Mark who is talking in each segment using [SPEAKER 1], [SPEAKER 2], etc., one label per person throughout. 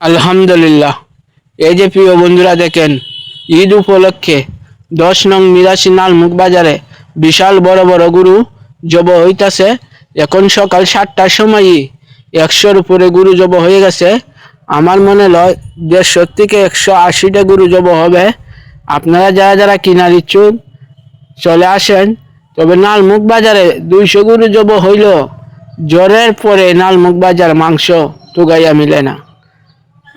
[SPEAKER 1] আলহামদুলিল্লাহ। এই যে প্রিয় বন্ধুরা দেখেন, ঈদ উপলক্ষে 10 নং মিরাশি নালমুখ বাজারে বিশাল বড় বড় গরু জব হইতাছে। এখন সকাল 7টার সময়ই 100-র উপরে গরু জব হয়ে গেছে। আমার মনে হয় 150 থেকে 180টা গরু জব হবে। আপনারা যারা যারা কিনার ইচ্ছুক চলে আসেন। তবে নালমুখ বাজারে 200 গরু জব হইল, জ্বরের পরে নালমুখ বাজার মাংস তুগাইয়া মিলে না।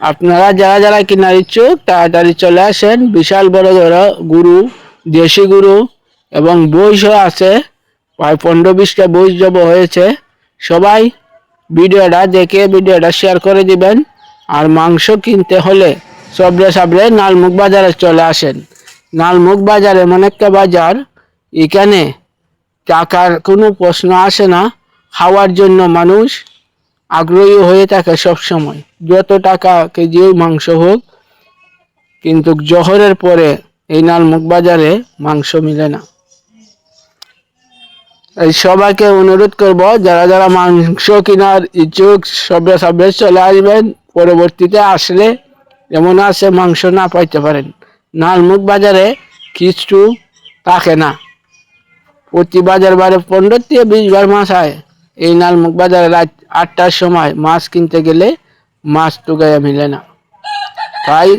[SPEAKER 1] আপনারা যারা যারা কিনার ইচ্ছুক তাড়াতাড়ি চলে আসেন। বিশাল বড় বড় গরু, দেশি গরু এবং বইসও আছে। প্রায় 15-20টা বই জব হয়েছে। সবাই ভিডিওটা দেখে ভিডিওটা শেয়ার করে দিবেন। আর মাংস কিনতে হলে সবরে সাবরে নালমুখ বাজারে চলে আসেন। নালমুখ বাজার এমন একটা বাজার, এখানে টাকার কোনো প্রশ্ন আসে না। খাওয়ার জন্য মানুষ আগ্রহী হয়ে থাকে সব সময়, যত টাকা কেজি মাংস হোক। কিন্তু জোহরের পরে এই নালমুখ বাজারে মাংস মিলে না। এই সবাইকে অনুরোধ করব, যারা যারা মাংস কেনার ইচ্ছুক সবে সবে চলে আসবেন। পরবর্তীতে আসলে এমন আছে মাংস না পাইতে পারেন। নালমুখ বাজারে কিছু থাকে না। প্রতি বাজার বারে 15 থেকে 20 বার মাছ হয়। এই নালমুখ বাজারে রাত 8টার সময় মাছ কিনতে গেলে মাছ টুকাইয়া মিলে না। তাই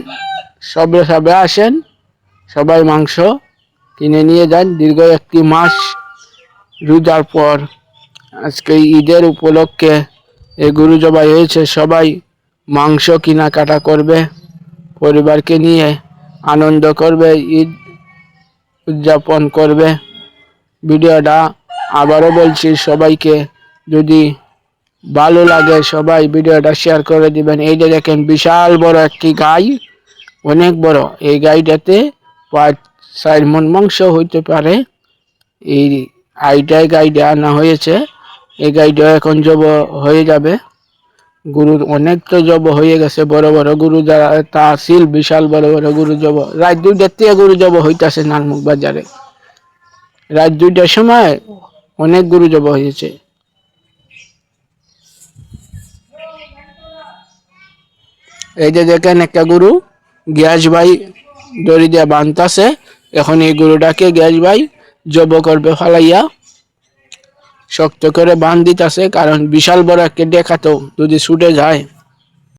[SPEAKER 1] সবে সবে আসেন, সবাই মাংস কিনে নিয়ে যান। দীর্ঘ একটি মাস রোজার পর আজকে ঈদের উপলক্ষে এই গরু জবাই হয়েছে। সবাই মাংস কেনাকাটা করবে, পরিবারকে নিয়ে আনন্দ করবে, ঈদ উদযাপন করবে। ভিডিওটা আবারও বলছি, সবাইকে যদি ভালো লাগে সবাই ভিডিওটা শেয়ার করে দিবেন। এই যে দেখেন বিশাল বড় একটি গাই, অনেক বড়। এই গাইটাতে 5-4 মণ মাংস হইতে পারে। এই গাইডা আনা হয়েছে। এই গাইডা এখন জব হয়ে যাবে। গরুর অনেক তো জব হয়ে গেছে। বড় বড় গরু যারা তা ছিল, বিশাল বড় বড় গরু জব রাত 2টার থেকে গরু জব হইতাছে নালমুখ বাজারে। রাত 2টার সময় অনেক গরু জব হয়েছে। এই যে দেখেন একটা গরু গ্যাস ভাই দড়ি দিয়ে বাঁধতাছে। এখন এই গরুটাকে গ্যাস ভাই জব করবে ফালাইয়া, শক্ত করে বাঁধ দিতেছে। কারণ বিশাল বড় একটা দেখা তো যদি ছুটে যায়